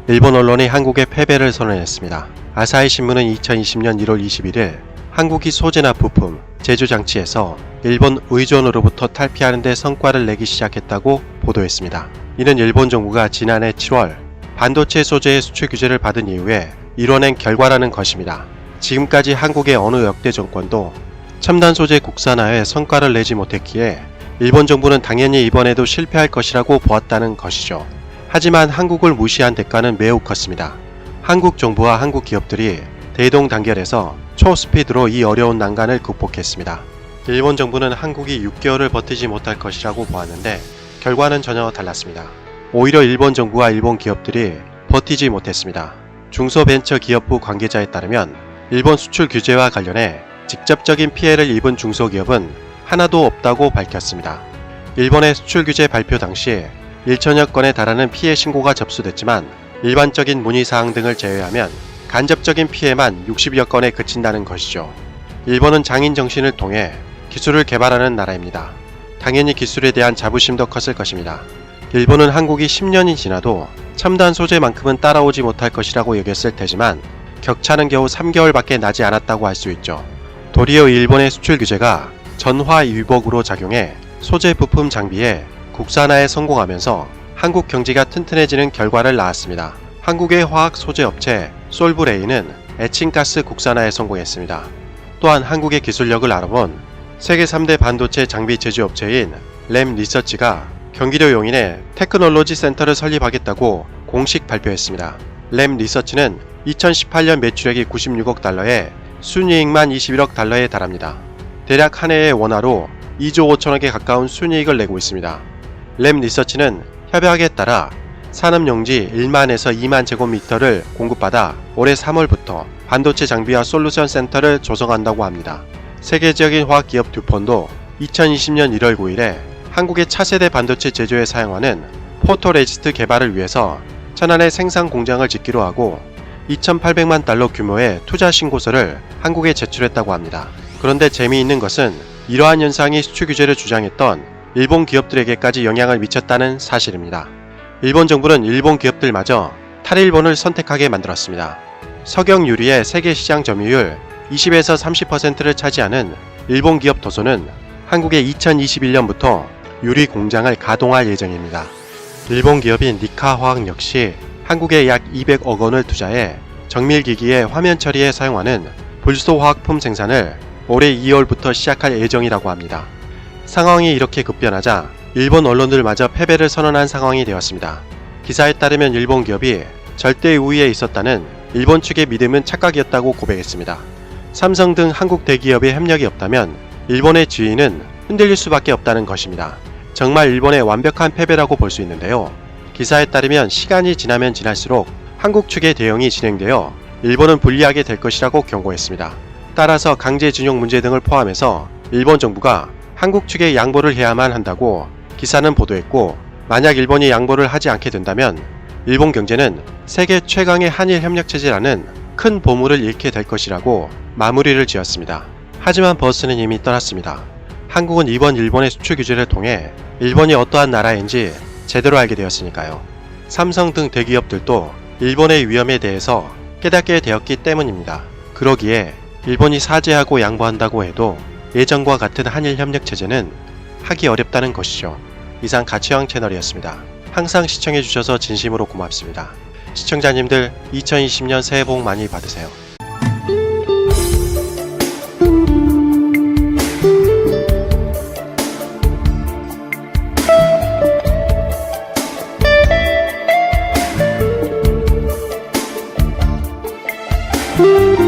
일본 언론이 한국의 패배를 선언했습니다. 아사히 신문은 2020년 1월 21일 한국이 소재나 부품, 제조 장치에서 일본 의존으로부터 탈피하는 데 성과를 내기 시작했다고 보도했습니다. 이는 일본 정부가 지난해 7월 반도체 소재의 수출 규제를 받은 이후에 이뤄낸 결과라는 것입니다. 지금까지 한국의 어느 역대 정권도 첨단 소재 국산화에 성과를 내지 못했기에 일본 정부는 당연히 이번에도 실패할 것이라고 보았다는 것이죠. 하지만 한국을 무시한 대가는 매우 컸습니다. 한국 정부와 한국 기업들이 대동단결해서 초스피드로 이 어려운 난관을 극복했습니다. 일본 정부는 한국이 6개월을 버티지 못할 것이라고 보았는데 결과는 전혀 달랐습니다. 오히려 일본 정부와 일본 기업들이 버티지 못했습니다. 중소벤처기업부 관계자에 따르면 일본 수출 규제와 관련해 직접적인 피해를 입은 중소기업은 하나도 없다고 밝혔습니다. 일본의 수출 규제 발표 당시 1천여 건에 달하는 피해 신고가 접수됐지만 일반적인 문의사항 등을 제외하면 간접적인 피해만 60여 건에 그친다는 것이죠. 일본은 장인 정신을 통해 기술을 개발하는 나라입니다. 당연히 기술에 대한 자부심도 컸을 것입니다. 일본은 한국이 10년이 지나도 첨단 소재만큼은 따라오지 못할 것이라고 여겼을 테지만 격차는 겨우 3개월밖에 나지 않았다고 할 수 있죠. 도리어 일본의 수출 규제가 전화위복으로 작용해 소재 부품 장비에 국산화에 성공하면서 한국 경제가 튼튼해지는 결과를 낳았습니다. 한국의 화학 소재 업체 솔브레인은 에칭가스 국산화에 성공했습니다. 또한 한국의 기술력을 알아본 세계 3대 반도체 장비 제조업체인 램 리서치가 경기도 용인에 테크놀로지 센터를 설립하겠다고 공식 발표했습니다. 램 리서치는 2018년 매출액이 96억 달러에 순이익만 21억 달러에 달합니다. 대략 한 해의 원화로 2조 5천억에 가까운 순이익을 내고 있습니다. 램 리서치는 협약에 따라 산업용지 1만에서 2만 제곱미터를 공급받아 올해 3월부터 반도체 장비와 솔루션 센터를 조성한다고 합니다. 세계적인 화학기업 듀폰도 2020년 1월 9일에 한국의 차세대 반도체 제조에 사용하는 포토레지스트 개발을 위해서 천안에 생산 공장을 짓기로 하고 2,800만 달러 규모의 투자 신고서를 한국에 제출했다고 합니다. 그런데 재미있는 것은 이러한 현상이 수출 규제를 주장했던 일본 기업들에게까지 영향을 미쳤다는 사실입니다. 일본 정부는 일본 기업들마저 탈일본을 선택하게 만들었습니다. 석영 유리의 세계 시장 점유율 20에서 30%를 차지하는 일본 기업 도소는 한국에 2021년부터 유리 공장을 가동할 예정입니다. 일본 기업인 니카화학 역시 한국에 약 200억 원을 투자해 정밀기기의 화면 처리에 사용하는 불소 화학품 생산을 올해 2월부터 시작할 예정이라고 합니다. 상황이 이렇게 급변하자 일본 언론들마저 패배를 선언한 상황이 되었습니다. 기사에 따르면 일본 기업이 절대 우위에 있었다는 일본 측의 믿음은 착각이었다고 고백했습니다. 삼성 등 한국 대기업의 협력이 없다면 일본의 지위는 흔들릴 수밖에 없다는 것입니다. 정말 일본의 완벽한 패배라고 볼 수 있는데요. 기사에 따르면 시간이 지나면 지날수록 한국 측의 대응이 진행되어 일본은 불리하게 될 것이라고 경고했습니다. 따라서 강제징용 문제 등을 포함해서 일본 정부가 한국 측에 양보를 해야만 한다고 기사는 보도했고, 만약 일본이 양보를 하지 않게 된다면 일본 경제는 세계 최강의 한일 협력체제라는 큰 보물을 잃게 될 것이라고 마무리를 지었습니다. 하지만 버스는 이미 떠났습니다. 한국은 이번 일본의 수출 규제를 통해 일본이 어떠한 나라인지 제대로 알게 되었으니까요. 삼성 등 대기업들도 일본의 위험에 대해서 깨닫게 되었기 때문입니다. 그러기에 일본이 사죄하고 양보한다고 해도 예전과 같은 한일 협력체제는 하기 어렵다는 것이죠. 이상 가치왕 채널이었습니다. 항상 시청해주셔서 진심으로 고맙습니다. 시청자님들 2020년 새해 복 많이 받으세요. you.